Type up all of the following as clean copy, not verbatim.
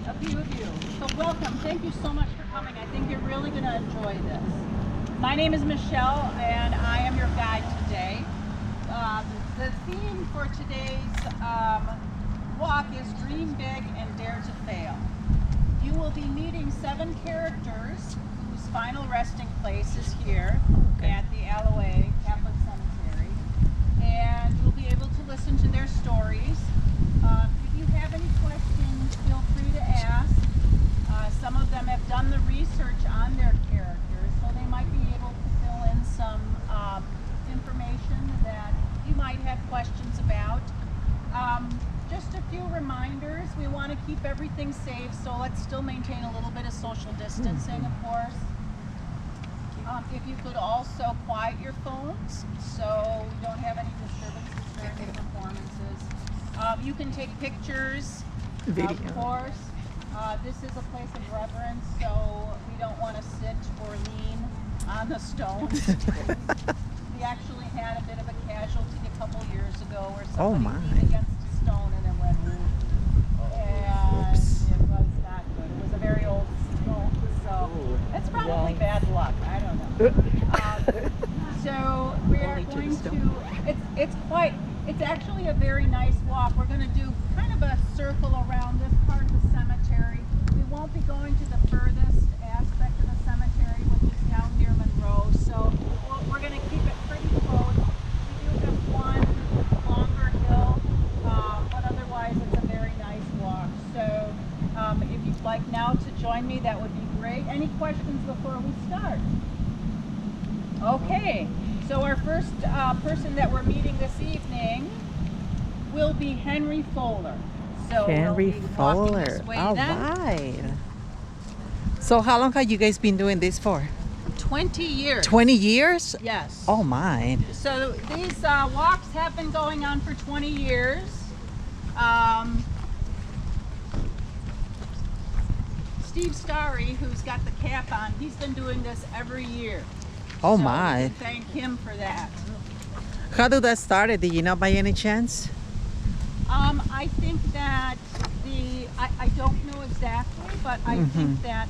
a few of you. So welcome. Thank you so much for coming. I think you're really going to enjoy this. My name is Michelle, and I am your guide today. The theme for today's walk is Dream Big and Dare to Fail. You will be meeting 7 characters whose final resting place is here at the Aloe Catholic Cemetery, and you'll be able to listen to their stories. If you have any questions, feel free to ask. Some of them have done the research on their characters, so they might be able to fill in some information that you might have questions about. Just a few reminders. We want to keep everything safe, so let's still maintain a little bit of social distancing, of course. If you could also quiet your phones so we don't have any disturbances during the performances. You can take pictures, of course. This is a place of reverence, so we don't want to sit or lean on the stones. We actually had a bit of a casualty a couple years ago where somebody leaned against a stone and it went and it was not good. It was a very old stone, so it's probably bad luck. I don't know. So we are going to. It's actually a very nice walk. We're going to do kind of a circle around this part of the cemetery. We won't be going to the furthest aspect of the cemetery, which is down near Monroe. So we're going to keep it pretty close. We do have one longer hill, but otherwise it's a very nice walk. So if you'd like now to join me, that would be great. Any questions before we start? Okay. So our first person that we're meeting this evening will be Henry Fowler. So Henry Fowler. All right. So how long have you guys been doing this for? 20 years. 20 years? Yes. Oh my. So these walks have been going on for 20 years. Steve Starry, who's got the cap on, he's been doing this every year. Oh so my. We thank him for that. How did that start? Do you know by any chance? I think that I don't know exactly, but I think that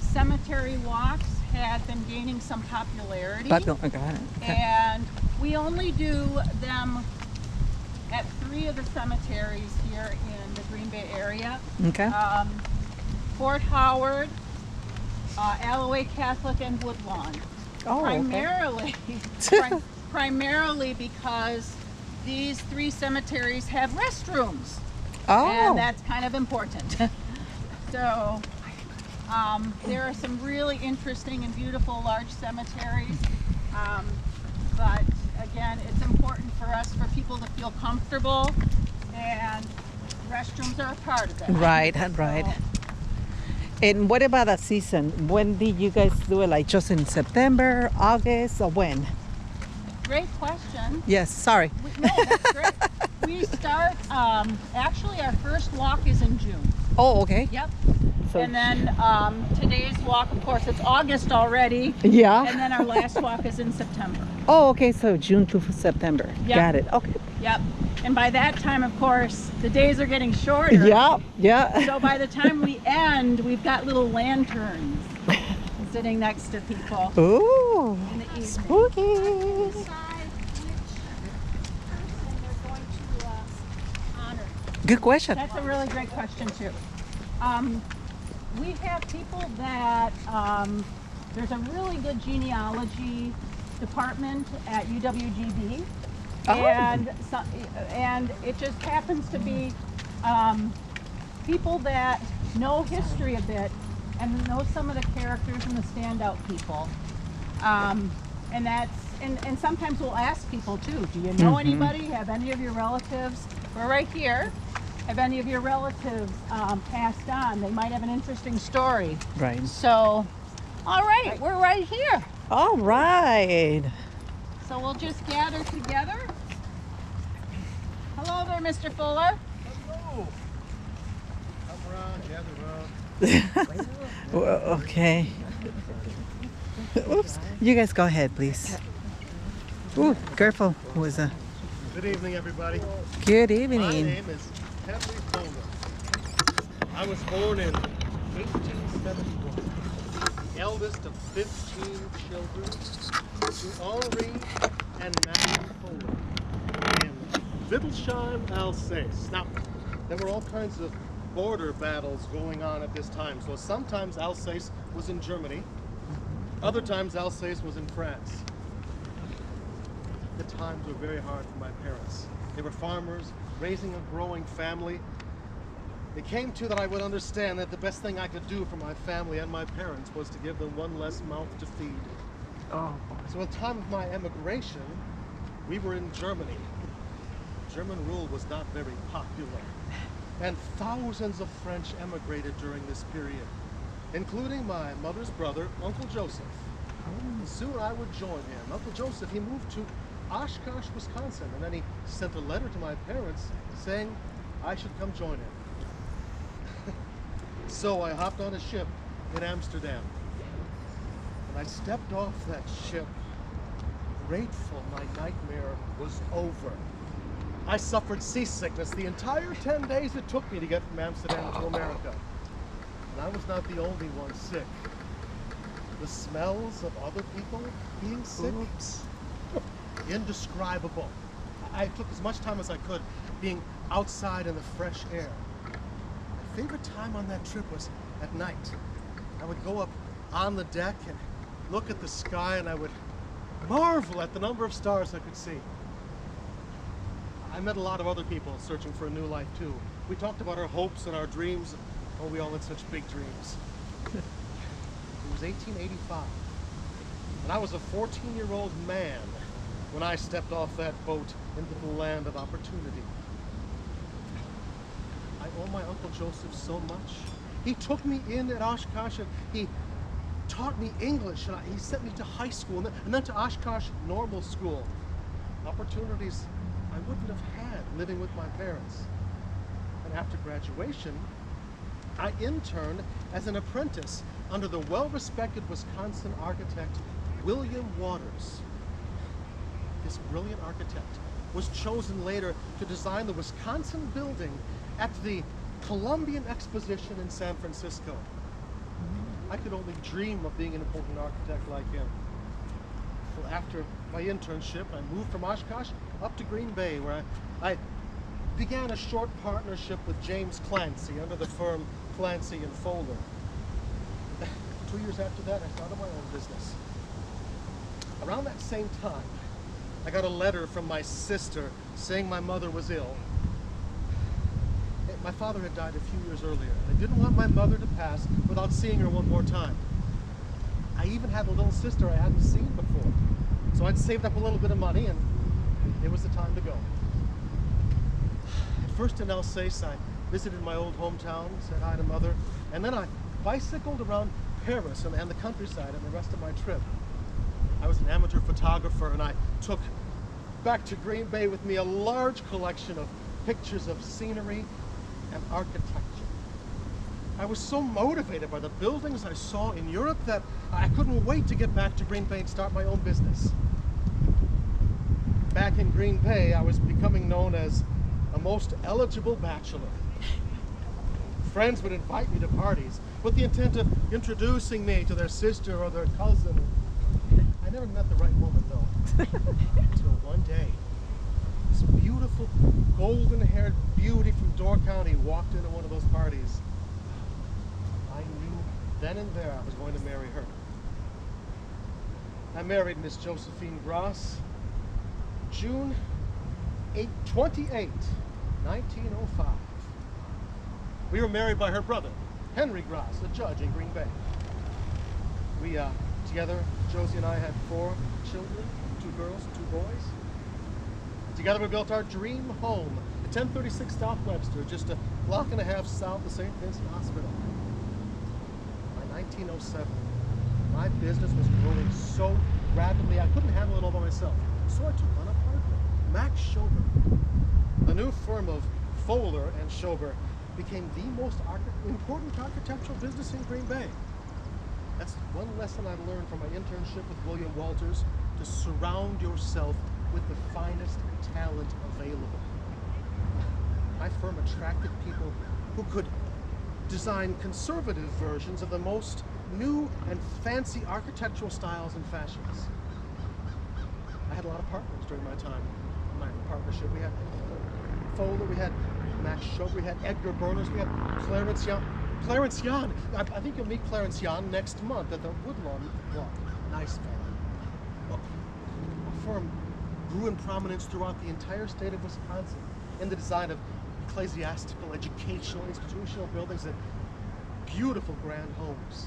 cemetery walks had been gaining some popularity. Got it. Okay. And we only do them at 3 of the cemeteries here in the Green Bay area. Okay. Fort Howard, Aloe Catholic, and Woodlawn. Oh, primarily because these 3 cemeteries have restrooms. Oh. And that's kind of important. So there are some really interesting and beautiful large cemeteries. But again, it's important for us for people to feel comfortable, and restrooms are a part of that. Right. And what about the season? When did you guys do it? Like just in September, August, or when? Great question. Yes, sorry. No, that's great. We start, actually our first walk is in June. Oh, okay. Yep. So, and then today's walk, of course, it's August already. Yeah. And then our last walk is in September. Oh, okay. So June to September. Yep. Got it. Okay. Yep. And by that time, of course, the days are getting shorter. Yeah. So by the time we end, we've got little lanterns sitting next to people. Ooh, in the evening. spooky. Good question. That's a really great question too. We have people that there's a really good genealogy department at UWGB, and it just happens to be people that know history a bit and know some of the characters and the standout people. And sometimes we'll ask people too, do you know anybody? Have any of your relatives? We're right here. Have any of your relatives passed on? They might have an interesting story. Right. So, all right, we're right here. All right. So we'll just gather together. Hello there, Mr. Fuller. Hello. Come around, gather around. Okay. Oops. You guys go ahead, please. Ooh, careful. Who is that? Good evening, everybody. Good My evening. name is Henry Fowler. I was born in 1871, the eldest of 15 children, to Henri and Maggie Fuller in Wittelsheim, Alsace. Now, there were all kinds of border battles going on at this time, so sometimes Alsace was in Germany, other times Alsace was in France. The times were very hard for my parents. They were farmers, raising a growing family. It came to that I would understand that the best thing I could do for my family and my parents was to give them one less mouth to feed. Oh, So at the time of my emigration, we were in Germany. German rule was not very popular. And thousands of French emigrated during this period, including my mother's brother, Uncle Joseph. And soon I would join him. Uncle Joseph, he moved to Oshkosh, Wisconsin, and then he sent a letter to my parents saying I should come join him. So I hopped on a ship in Amsterdam. When I stepped off that ship, grateful my nightmare was over. I suffered seasickness the entire 10 days it took me to get from Amsterdam to America. And I was not the only one sick. The smells of other people being sick, indescribable. I took as much time as I could being outside in the fresh air. My favorite time on that trip was at night. I would go up on the deck and look at the sky, and I would marvel at the number of stars I could see. I met a lot of other people searching for a new life too. We talked about our hopes and our dreams. Oh, we all had such big dreams. It was 1885, and I was a 14-year-old man when I stepped off that boat into the land of opportunity. I owe my Uncle Joseph so much. He took me in at Oshkosh, and he taught me English, and he sent me to high school and then to Oshkosh Normal School. Opportunities I wouldn't have had living with my parents. And after graduation, I interned as an apprentice under the well-respected Wisconsin architect William Waters. This brilliant architect was chosen later to design the Wisconsin building at the Columbian Exposition in San Francisco. I could only dream of being an important architect like him. Well, after my internship, I moved from Oshkosh up to Green Bay, where I began a short partnership with James Clancy under the firm Clancy and Fuller. 2 years after that, I started my own business. Around that same time, I got a letter from my sister saying my mother was ill. My father had died a few years earlier, and I didn't want my mother to pass without seeing her one more time. I even had a little sister I hadn't seen before, so I'd saved up a little bit of money, and it was the time to go. At first in Alsace, I visited my old hometown, said hi to Mother, and then I bicycled around Paris and the countryside and the rest of my trip. I was an amateur photographer, and I took back to Green Bay with me a large collection of pictures of scenery and architecture. I was so motivated by the buildings I saw in Europe that I couldn't wait to get back to Green Bay and start my own business. Back in Green Bay, I was becoming known as a most eligible bachelor. Friends would invite me to parties with the intent of introducing me to their sister or their cousin. I never met the right woman, though, until one day. This beautiful, golden-haired beauty from Door County walked into one of those parties. I knew then and there I was going to marry her. I married Miss Josephine Gross, June 28, 1905. We were married by her brother, Henry Gross, a judge in Green Bay. We, together, Josie and I had 4 children, 2 girls, 2 boys. Together we built our dream home at 1036 South Webster, just a block and a half south of St. Vincent Hospital. By 1907, my business was growing so rapidly I couldn't handle it all by myself. So I took on a partner, Max Schober. The new firm of Fuller and Schober became the most important architectural business in Green Bay. That's one lesson I learned from my internship with William Walters, to surround yourself with the finest talent available. My firm attracted people who could design conservative versions of the most new and fancy architectural styles and fashions. I had a lot of partners during my time in my partnership. We had Fowler, we had Max Schob, we had Edgar Berners, we had Clarence Young. Clarence Young! I think you'll meet Clarence Young next month at the Woodlawn Walk. Nice fellow. Well, our firm grew in prominence throughout the entire state of Wisconsin in the design of ecclesiastical, educational, institutional buildings and beautiful grand homes.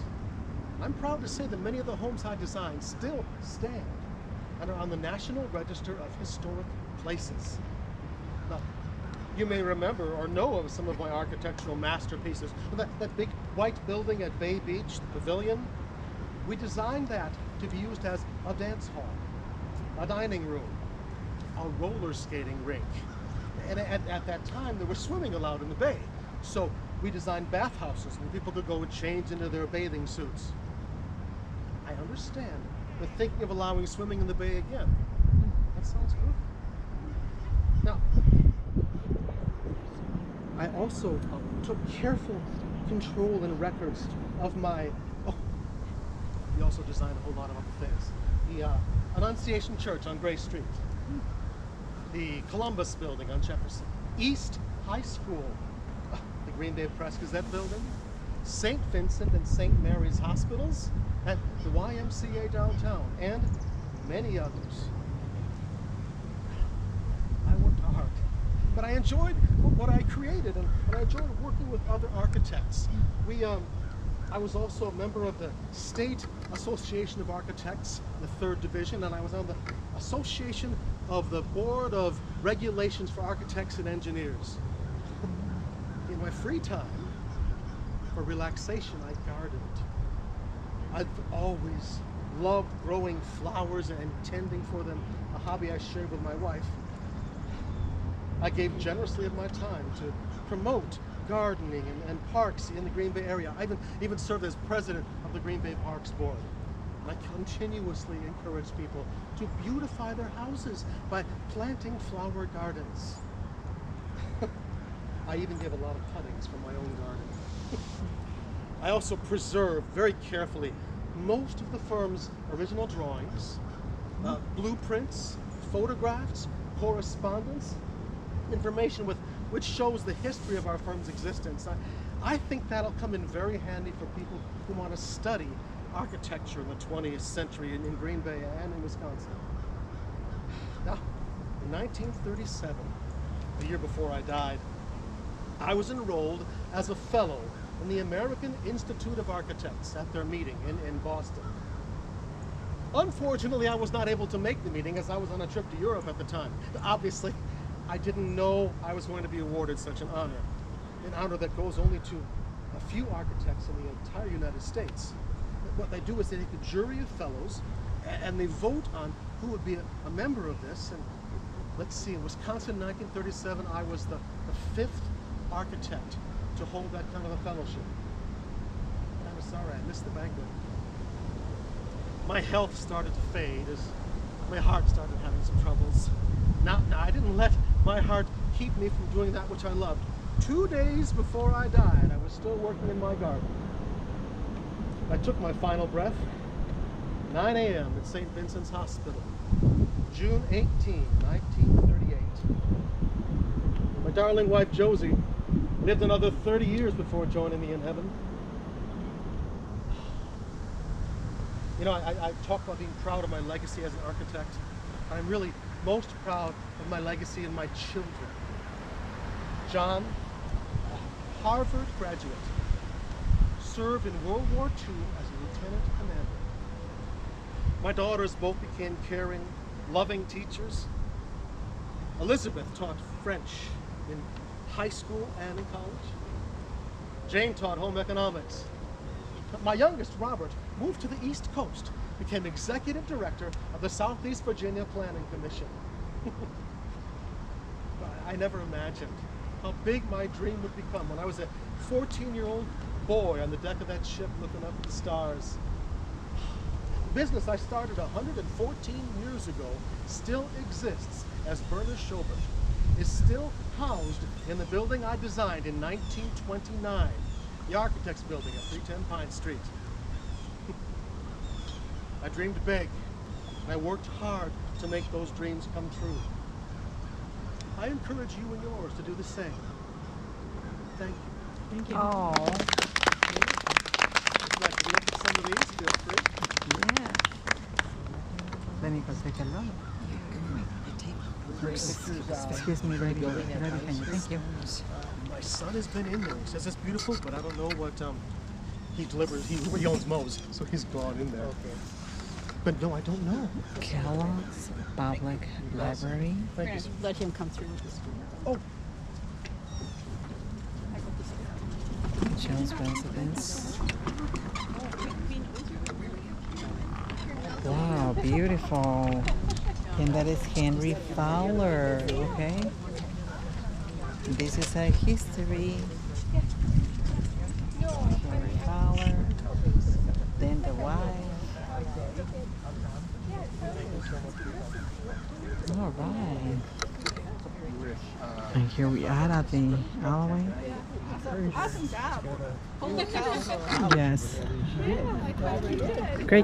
I'm proud to say that many of the homes I designed still stand and are on the National Register of Historic Places. Now, you may remember or know of some of my architectural masterpieces. That big white building at Bay Beach, the Pavilion, we designed that to be used as a dance hall, a dining room, a roller skating rink. And at that time, there was swimming allowed in the bay. So we designed bathhouses where people could go and change into their bathing suits. I understand the thinking of allowing swimming in the bay again. That sounds good. Now, I also took careful control and records of my, we also designed a whole lot of other things. The Annunciation Church on Gray Street. The Columbus Building on Jefferson. East High School. The Green Bay Press Gazette Building. St. Vincent and St. Mary's Hospitals. And the YMCA downtown. And many others. I worked hard. But I enjoyed what I created, and I enjoyed working with other architects. I was also a member of the State Association of Architects, the 3rd Division, and I was on the Association of the Board of Regulations for Architects and Engineers. In my free time, for relaxation, I gardened. I've always loved growing flowers and tending for them, a hobby I shared with my wife. I gave generously of my time to promote gardening and parks in the Green Bay area. I even served as president of the Green Bay Parks Board. And I continuously encourage people to beautify their houses by planting flower gardens. I even give a lot of cuttings from my own garden. I also preserve very carefully most of the firm's original drawings, blueprints, photographs, correspondence, information which shows the history of our firm's existence. I think that'll come in very handy for people who want to study architecture in the 20th century in Green Bay and in Wisconsin. Now, in 1937, the year before I died, I was enrolled as a fellow in the American Institute of Architects at their meeting in Boston. Unfortunately, I was not able to make the meeting as I was on a trip to Europe at the time. Obviously, I didn't know I was going to be awarded such an honor that goes only to a few architects in the entire United States. What they do is they take a jury of fellows and they vote on who would be a member of this. And let's see, in Wisconsin, 1937, I was the 5th architect to hold that kind of a fellowship. And I was sorry, I missed the banquet. My health started to fade as my heart started having some troubles. Now, I didn't let my heart keep me from doing that which I loved. 2 days before I died, I was still working in my garden. I took my final breath, 9 a.m. at St. Vincent's Hospital, June 18, 1938. My darling wife, Josie, lived another 30 years before joining me in heaven. You know, I talk about being proud of my legacy as an architect. I'm really most proud of my legacy in my children. John, a Harvard graduate, served in World War II as a lieutenant commander. My daughters both became caring, loving teachers. Elizabeth taught French in high school and in college. Jane taught home economics. My youngest, Robert, moved to the East Coast, became executive director of the Southeast Virginia Planning Commission. I never imagined how big my dream would become when I was a 14-year-old boy on the deck of that ship looking up at the stars. The business I started 114 years ago still exists as Berners Schobert, is still housed in the building I designed in 1929 the architect's building at 310 Pine Street. I dreamed big, and I worked hard to make those dreams come true. I encourage you and yours to do the same. Thank you. Thank you. Oh, If you'd like to look at some of these, feel free. Yeah. Let me go take a look. Excuse me, lady. Thank you. My son has been in there. He says it's beautiful, but I don't know what he delivers. He owns Moe's, so he's gone in there. But no, I don't know. Kellogg's Public Library. Thank you. Sir. Let him come through. Oh, Jones residence. Wow, beautiful. And that is Henry Fowler. Okay. This is a history. Henry Fowler. Then the wife. All right. And here we are at the alleyway. Awesome job. Holy cow. Yes. Great.